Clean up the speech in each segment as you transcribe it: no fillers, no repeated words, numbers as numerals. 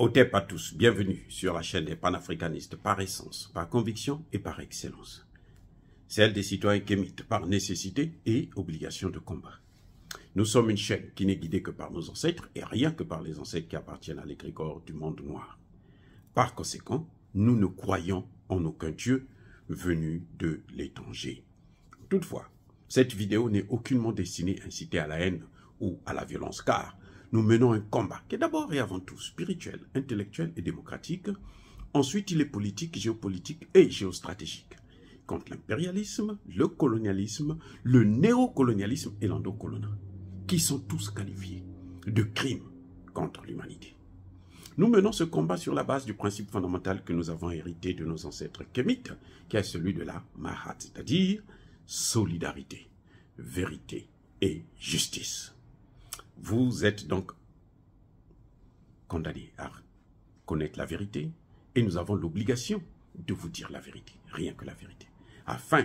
Otep à tous, bienvenue sur la chaîne des panafricanistes par essence, par conviction et par excellence. Celle des citoyens kémites par nécessité et obligation de combat. Nous sommes une chaîne qui n'est guidée que par nos ancêtres et rien que par les ancêtres qui appartiennent à l'égrégore du monde noir. Par conséquent, nous ne croyons en aucun Dieu venu de l'étranger. Toutefois, cette vidéo n'est aucunement destinée à inciter à la haine ou à la violence, car nous menons un combat qui est d'abord et avant tout spirituel, intellectuel et démocratique. Ensuite, il est politique, géopolitique et géostratégique. Contre l'impérialisme, le colonialisme, le néocolonialisme et l'endocoloniat, qui sont tous qualifiés de crimes contre l'humanité. Nous menons ce combat sur la base du principe fondamental que nous avons hérité de nos ancêtres kémites, qui est celui de la Mahat, c'est-à-dire solidarité, vérité et justice. Vous êtes donc condamnés à connaître la vérité et nous avons l'obligation de vous dire la vérité, rien que la vérité, afin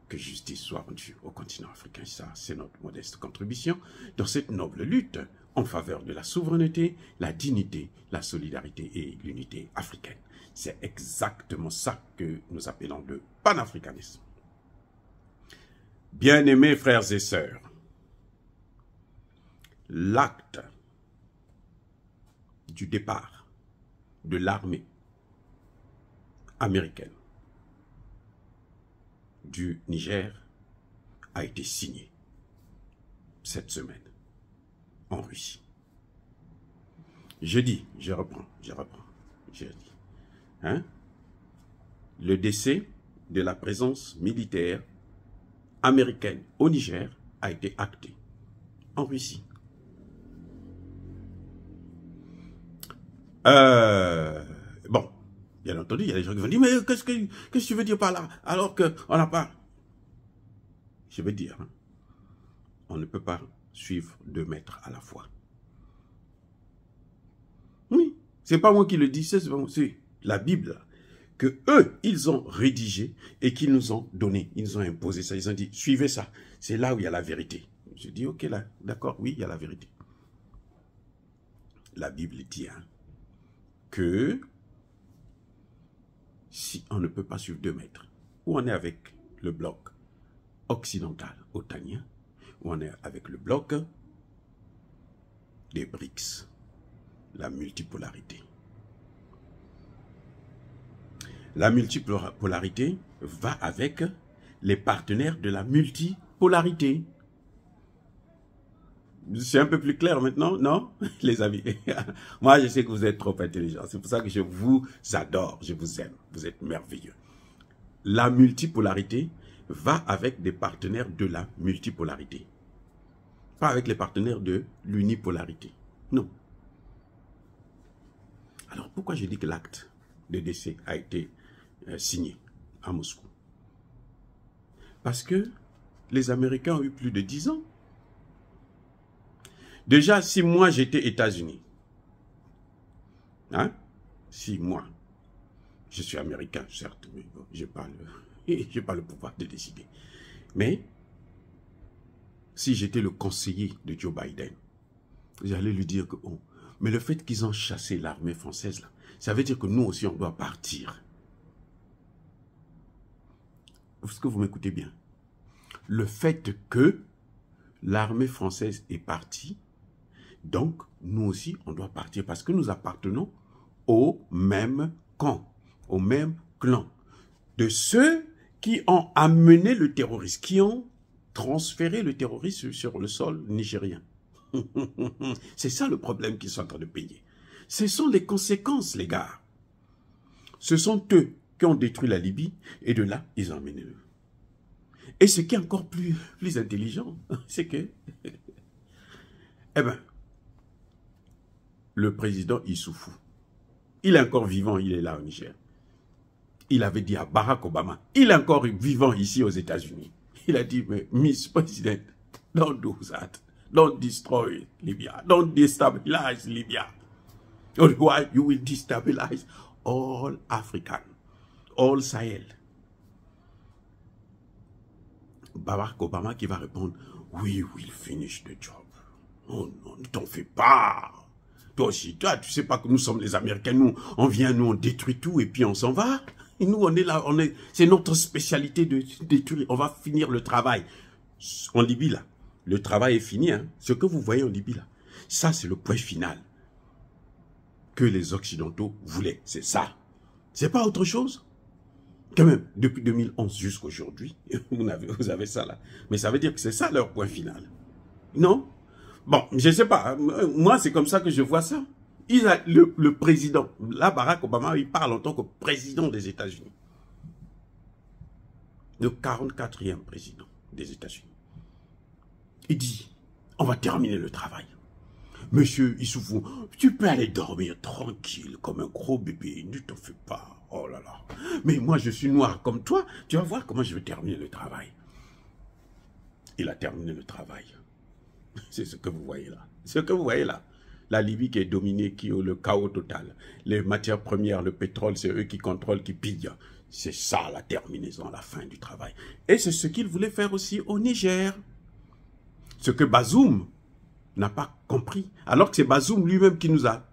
que justice soit rendue au continent africain. Ça, c'est notre modeste contribution dans cette noble lutte en faveur de la souveraineté, la dignité, la solidarité et l'unité africaine. C'est exactement ça que nous appelons le panafricanisme. Bien-aimés frères et sœurs, l'acte du départ de l'armée américaine du Niger a été signé cette semaine en Russie. Je reprends. Le décès de la présence militaire américaine au Niger a été acté en Russie. Bon, bien entendu, il y a des gens qui vont dire, mais qu'est-ce que tu veux dire par là, alors qu'on n'a pas... Je veux dire, on ne peut pas suivre 2 maîtres à la fois. Oui, c'est pas moi qui le dis, c'est la Bible, que eux, ils ont rédigé et qu'ils nous ont donné, ils nous ont imposé ça, ils ont dit, suivez ça, c'est là où il y a la vérité. Je dis, ok, là, d'accord, oui, il y a la vérité. La Bible dit que si on ne peut pas suivre 2 maîtres, ou on est avec le bloc occidental otanien, ou on est avec le bloc des BRICS, la multipolarité. La multipolarité va avec les partenaires de la multipolarité. C'est un peu plus clair maintenant, non, les amis? Moi, je sais que vous êtes trop intelligents. C'est pour ça que je vous adore, je vous aime. Vous êtes merveilleux. La multipolarité va avec des partenaires de la multipolarité. Pas avec les partenaires de l'unipolarité. Non. Alors, pourquoi je dis que l'acte de décès a été signé à Moscou? Parce que les Américains ont eu plus de 10 ans. Déjà, si moi j'étais États-Unis, si moi, je suis américain, certes, mais bon, je n'ai pas le pouvoir de décider. Mais, si j'étais le conseiller de Joe Biden, j'allais lui dire que, oh, mais le fait qu'ils ont chassé l'armée française, là, ça veut dire que nous aussi, on doit partir. Est-ce que vous m'écoutez bien? Le fait que l'armée française est partie, donc, nous aussi, on doit partir parce que nous appartenons au même camp, au même clan. De ceux qui ont amené le terrorisme, qui ont transféré le terrorisme sur le sol nigérien. C'est ça le problème qu'ils sont en train de payer. Ce sont les conséquences, les gars. Ce sont eux qui ont détruit la Libye et de là, ils ont amené eux. Et ce qui est encore plus intelligent, c'est que, eh bien, le président Issoufou, il est encore vivant, il est là au Niger. Il avait dit à Barack Obama, il est encore vivant ici aux États-Unis. Il a dit, mais Miss President, don't do that. Don't destroy Libya. Don't destabilize Libya. Otherwise, you will destabilize all African, all Sahel. Barack Obama qui va répondre, we will finish the job. Oh non, ne t'en fais pas. toi aussi, toi, tu sais pas que nous sommes les Américains, nous, on vient, nous, on détruit tout et puis on s'en va. Et nous, on est là, c'est notre spécialité de détruire. On va finir le travail. En Libye, là, le travail est fini. Hein. Ce que vous voyez en Libye, là, ça, c'est le point final que les Occidentaux voulaient. C'est ça. C'est pas autre chose. Quand même, depuis 2011 jusqu'à aujourd'hui, vous avez ça là. Mais ça veut dire que c'est ça leur point final. Non? Bon, je sais pas. Moi, c'est comme ça que je vois ça. Le président, là, Barack Obama, il parle en tant que président des États-Unis. Le 44e président des États-Unis. Il dit, on va terminer le travail. Monsieur Issoufou, tu peux aller dormir tranquille comme un gros bébé, ne t'en fais pas. Oh là là. Mais moi, je suis noir comme toi, tu vas voir comment je vais terminer le travail. Il a terminé le travail. C'est ce que vous voyez là. Ce que vous voyez là. La Libye qui est dominée, qui est le chaos total. Les matières premières, le pétrole, c'est eux qui contrôlent, qui pillent. C'est ça la terminaison, la fin du travail. Et c'est ce qu'il voulait faire aussi au Niger. Ce que Bazoum n'a pas compris. Alors que c'est Bazoum lui-même qui nous a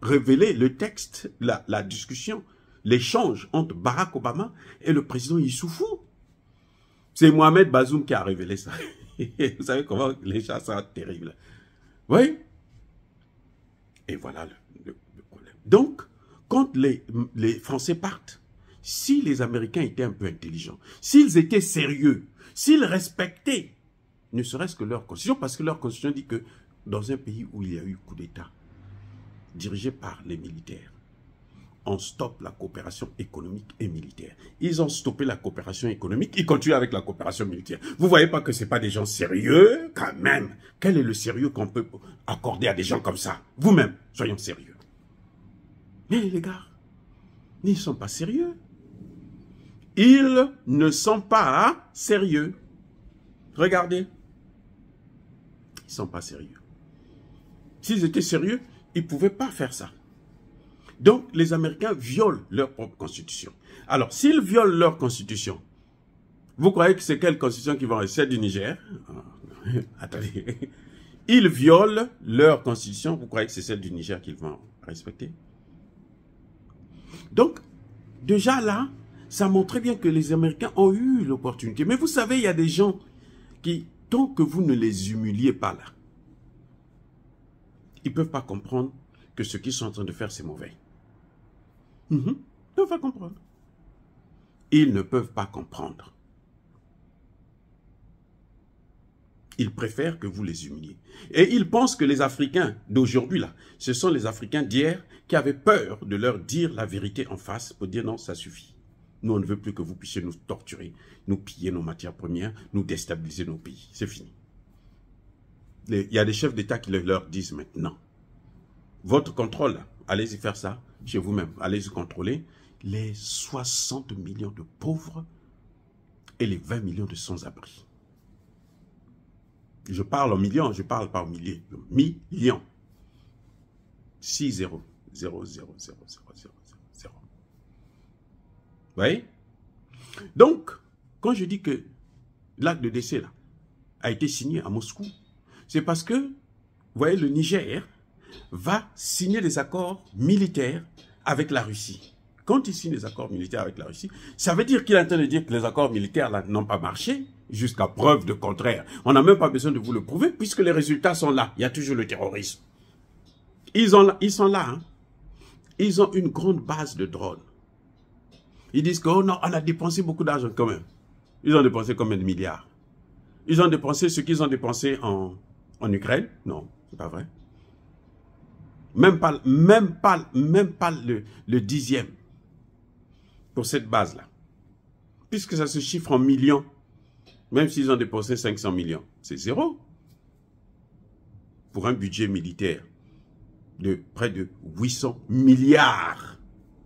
révélé le texte, la discussion, l'échange entre Barack Obama et le président Issoufou. C'est Mohamed Bazoum qui a révélé ça. Vous savez comment les chats sont terribles. Oui. Et voilà le problème. Donc, quand les Français partent, si les Américains étaient un peu intelligents, s'ils étaient sérieux, s'ils respectaient ne serait-ce que leur constitution, parce que leur constitution dit que dans un pays où il y a eu coup d'État, dirigé par les militaires, on stoppe la coopération économique et militaire. Ils ont stoppé la coopération économique, ils continuent avec la coopération militaire. Vous ne voyez pas que ce n'est pas des gens sérieux, quand même. Quel est le sérieux qu'on peut accorder à des gens comme ça? Vous-même, soyons sérieux. Mais les gars, ils ne sont pas sérieux. Ils ne sont pas sérieux. Regardez. Ils ne sont pas sérieux. S'ils étaient sérieux, ils ne pouvaient pas faire ça. Donc, les Américains violent leur propre constitution. Alors, s'ils violent leur constitution, vous croyez que c'est quelle constitution qui va rester? Celle du Niger? Attendez. Ils violent leur constitution, vous croyez que c'est celle du Niger qu'ils vont respecter? Donc, déjà là, ça montrait bien que les Américains ont eu l'opportunité. Mais vous savez, il y a des gens qui, tant que vous ne les humiliez pas là, ils ne peuvent pas comprendre que ce qu'ils sont en train de faire, c'est mauvais. Ils ne peuvent pas comprendre. Ils ne peuvent pas comprendre. Ils préfèrent que vous les humiliez. Et ils pensent que les Africains d'aujourd'hui, là, ce sont les Africains d'hier qui avaient peur de leur dire la vérité en face pour dire non, ça suffit. Nous, on ne veut plus que vous puissiez nous torturer, nous piller nos matières premières, nous déstabiliser nos pays. C'est fini. Il y a des chefs d'État qui leur disent maintenant, votre contrôle, allez-y faire ça chez vous-même. Allez-y contrôler les 60 millions de pauvres et les 20 millions de sans-abri. Je parle en millions, je parle pas en milliers. Millions. 6 0 0 0 0 0 0 0. Vous voyez? Donc, quand je dis que l'acte de décès là, a été signé à Moscou, c'est parce que, vous voyez, le Niger va signer des accords militaires avec la Russie. Quand il signe des accords militaires avec la Russie, ça veut dire qu'il est en train de dire que les accords militaires là n'ont pas marché, jusqu'à preuve de contraire. On n'a même pas besoin de vous le prouver, puisque les résultats sont là. Il y a toujours le terrorisme. Ils sont là. Hein. Ils ont une grande base de drones. Ils disent que, oh non, on a dépensé beaucoup d'argent quand même. Ils ont dépensé combien de milliards? Ils ont dépensé ce qu'ils ont dépensé en Ukraine? Non, c'est pas vrai. Même pas le dixième pour cette base-là. Puisque ça se chiffre en millions. Même s'ils ont dépensé 500 millions, c'est zéro. Pour un budget militaire de près de 800 milliards.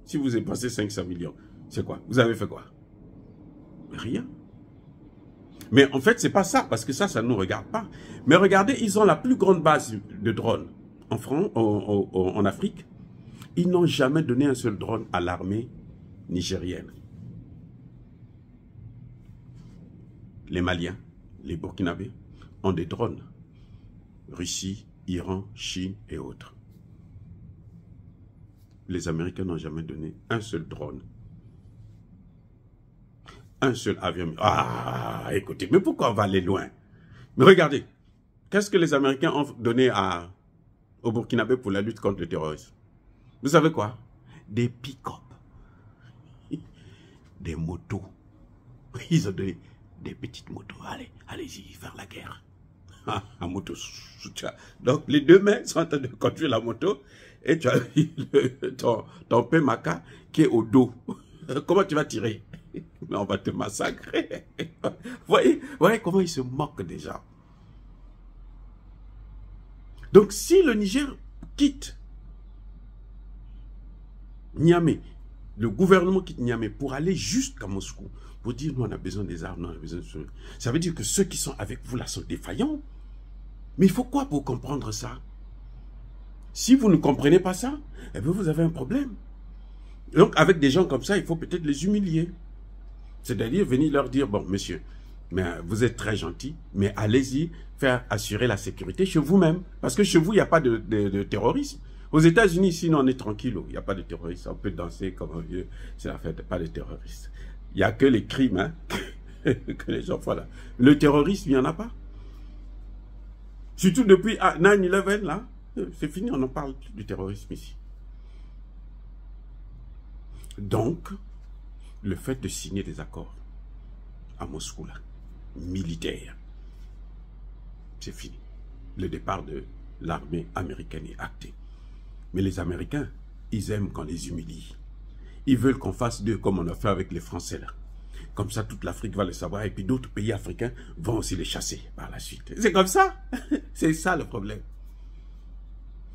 Si vous dépensez 500 millions, c'est quoi? Vous avez fait quoi? Rien. Mais en fait, c'est pas ça, parce que ça ne nous regarde pas. Mais regardez, ils ont la plus grande base de drones en France, en Afrique. Ils n'ont jamais donné un seul drone à l'armée nigérienne. Les Maliens, les Burkinabés ont des drones. Russie, Iran, Chine et autres. les Américains n'ont jamais donné un seul drone. Un seul avion. Ah, écoutez, mais pourquoi on va aller loin? Mais regardez, qu'est-ce que les Américains ont donné au Burkinabé pour la lutte contre le terrorisme? Vous savez quoi? Des pick-up. Des motos. Ils ont donné des petites motos. Allez, allez-y, faire la guerre. Ah, en moto. Donc, les deux mains sont en train de conduire la moto et tu as ton Pemaka qui est au dos. Comment tu vas tirer? Mais on va te massacrer. Voyez comment ils se moquent déjà. Donc, si le Niger quitte Niamey, le gouvernement quitte Niamey pour aller jusqu'à Moscou, pour dire, nous, on a besoin des armes, on a besoin de ça. Ça veut dire que ceux qui sont avec vous là sont défaillants. Mais il faut quoi pour comprendre ça? Si vous ne comprenez pas ça, eh bien, vous avez un problème. Donc, avec des gens comme ça, il faut peut-être les humilier. C'est-à-dire venir leur dire, bon, monsieur, mais vous êtes très gentil, mais allez-y faire assurer la sécurité chez vous-même. Parce que chez vous, il n'y a pas de terrorisme. Aux États-Unis, ici, on est tranquille. Il n'y a pas de terroristes. On peut danser comme on veut. C'est la fête, pas de terroristes. Il n'y a que les crimes hein, que les gens font là. Le terrorisme, il n'y en a pas. Surtout depuis 9/11, là, c'est fini, on en parle du terrorisme ici. Donc, le fait de signer des accords à Moscou, là, militaires, c'est fini. Le départ de l'armée américaine est acté. Mais les Américains, ils aiment qu'on les humilie. Ils veulent qu'on fasse d'eux comme on a fait avec les Français là. Comme ça, toute l'Afrique va le savoir et puis d'autres pays africains vont aussi les chasser par la suite. C'est comme ça. C'est ça le problème.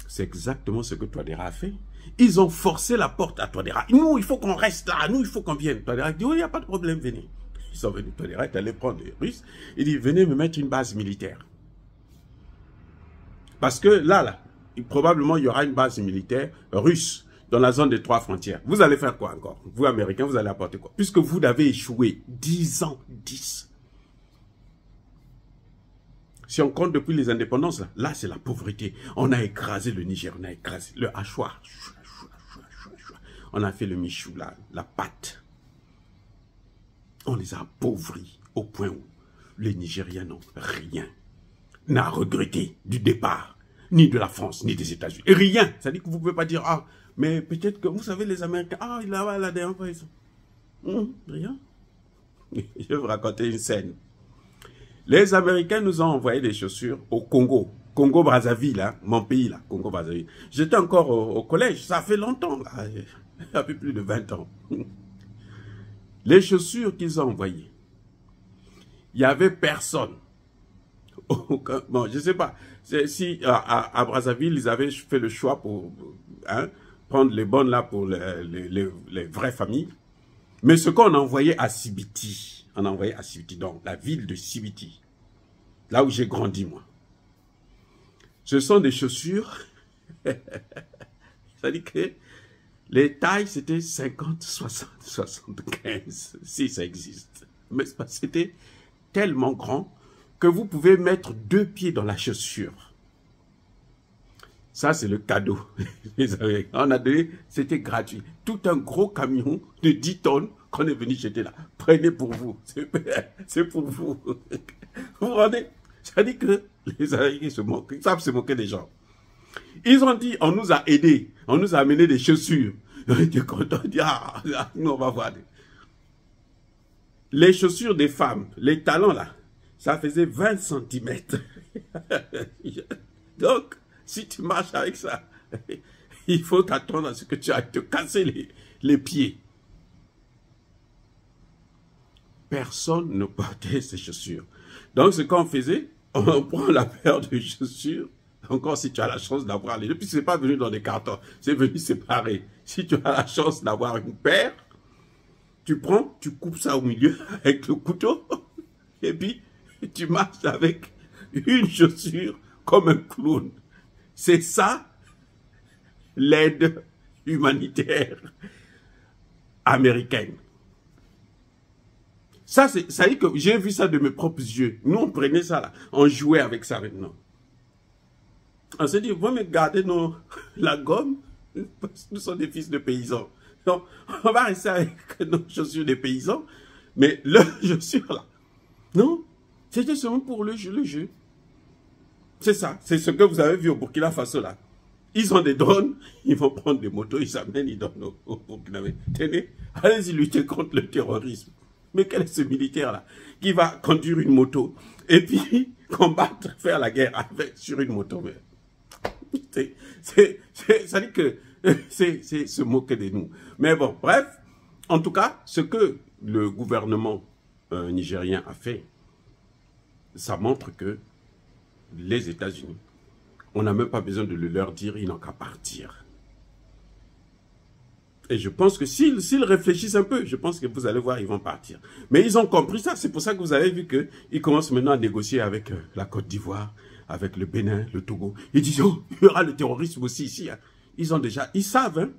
C'est exactement ce que Touadéra a fait. Ils ont forcé la porte à Touadéra. Nous, il faut qu'on reste là. Nous, il faut qu'on vienne. Touadéra dit, oui, il n'y a pas de problème, venez. Ils sont venus. Touadéra est allé prendre les Russes. Il dit, venez me mettre une base militaire. Parce que là, probablement, il y aura une base militaire russe dans la zone des 3 frontières. Vous allez faire quoi encore? Vous, Américains, vous allez apporter quoi? Puisque vous avez échoué 10 ans, 10. Si on compte depuis les indépendances, là c'est la pauvreté. On a écrasé le Niger, on a écrasé le hachoir. On a fait le michou, la pâte. On les a appauvris au point où les Nigériens n'ont rien à regretter du départ, ni de la France, ni des États-Unis. Rien. Ça dit que vous ne pouvez pas dire, ah, mais peut-être que, vous savez, les Américains, ah, il a la dernière fois, ils sont... rien. Je vais vous raconter une scène. Les Américains nous ont envoyé des chaussures au Congo. Congo-Brazzaville, hein, mon pays, là, Congo-Brazzaville. J'étais encore au collège, ça fait longtemps, là, ça fait plus de 20 ans. Les chaussures qu'ils ont envoyées, il n'y avait personne. Bon, je ne sais pas, si à Brazzaville, ils avaient fait le choix pour prendre les bonnes là pour les vraies familles. Mais ce qu'on a envoyé à Sibiti, donc la ville de Sibiti, là où j'ai grandi moi, ce sont des chaussures, ça dit que les tailles c'était 50, 60, 75, si ça existe. Mais c'était tellement grand que vous pouvez mettre 2 pieds dans la chaussure. Ça, c'est le cadeau. On a donné, c'était gratuit. Tout un gros camion de 10 tonnes qu'on est venu jeter là. Prenez pour vous. C'est pour vous. Vous vous rendez? Ça dit que les Américains se moquent. Ils savent se moquer des gens. Ils ont dit, on nous a aidés. On nous a amené des chaussures. On était contents. On dit, ah, nous, on va voir. Les chaussures des femmes, les talons là, ça faisait 20 cm. Donc, si tu marches avec ça, il faut t'attendre à ce que tu ailles te casser les pieds. Personne ne portait ces chaussures. Donc, ce qu'on faisait, on prend la paire de chaussures, encore si tu as la chance d'avoir les deux, puis c'est pas venu dans des cartons, c'est venu séparé. Si tu as la chance d'avoir une paire, tu prends, tu coupes ça au milieu avec le couteau, et puis tu marches avec une chaussure comme un clown. C'est ça, l'aide humanitaire américaine. Ça dit que j'ai vu ça de mes propres yeux. Nous, on prenait ça là, on jouait avec ça maintenant. On s'est dit, vous me gardez la gomme, Nous sommes des fils de paysans. Donc, on va rester avec nos chaussures des paysans, mais leurs chaussures là. Non, c'était seulement pour le jeu. C'est ça, c'est ce que vous avez vu au Burkina Faso là. Ils ont des drones, ils vont prendre des motos, ils s'amènent, ils donnent au Burkinabé. Tenez, allez-y lutter contre le terrorisme. Mais quel est ce militaire-là qui va conduire une moto et puis combattre, faire la guerre sur une moto? Ça dit que c'est se moquer de nous. Mais bon, bref, en tout cas, ce que le gouvernement nigérien a fait, ça montre que les États-Unis, on n'a même pas besoin de le leur dire, ils n'ont qu'à partir. Et je pense que s'ils réfléchissent un peu, je pense que vous allez voir, ils vont partir. Mais ils ont compris ça, c'est pour ça que vous avez vu qu'ils commencent maintenant à négocier avec la Côte d'Ivoire, avec le Bénin, le Togo. Ils disent, oh, il y aura le terrorisme aussi ici. Hein. Ils savent, hein.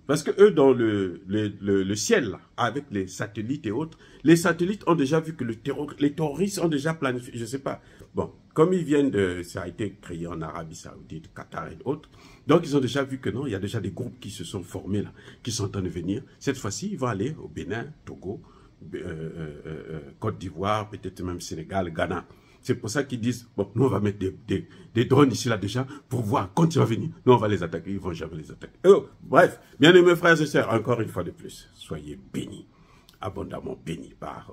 Parce que eux, dans le ciel, là, avec les satellites et autres, les satellites ont déjà vu que les terroristes ont déjà planifié, je ne sais pas. Bon, comme ils viennent ça a été créé en Arabie Saoudite, Qatar et autres, donc ils ont déjà vu que non, il y a déjà des groupes qui se sont formés là, qui sont en train de venir. Cette fois-ci, ils vont aller au Bénin, Togo, Côte d'Ivoire, peut-être même Sénégal, Ghana. C'est pour ça qu'ils disent, bon, nous on va mettre des drones ici là déjà, pour voir, quand ils vont venir, nous on va les attaquer, ils vont jamais les attaquer. Oh, bref, bien aimés frères et sœurs, encore une fois de plus, soyez bénis, abondamment bénis par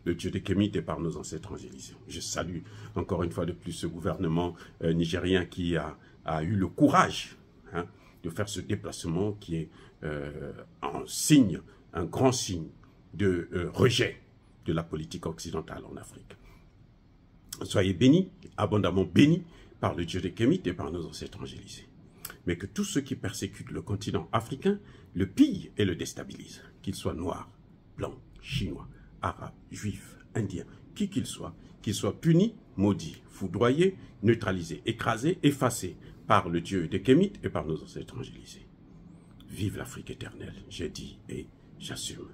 le Dieu de Kémit et par nos ancêtres angélisés. Je salue encore une fois de plus ce gouvernement nigérien qui a eu le courage hein, de faire ce déplacement qui est un grand signe de rejet de la politique occidentale en Afrique. Soyez bénis, abondamment bénis par le Dieu de Kémit et par nos ancêtres angélisés. Mais que tous ceux qui persécutent le continent africain le pillent et le déstabilisent, qu'ils soient noirs, blancs, chinois, arabes, juifs, indiens, qui qu'ils soient punis, maudits, foudroyés, neutralisés, écrasés, effacés par le Dieu de Kémit et par nos ancêtres angélisés. Vive l'Afrique éternelle, j'ai dit et j'assume.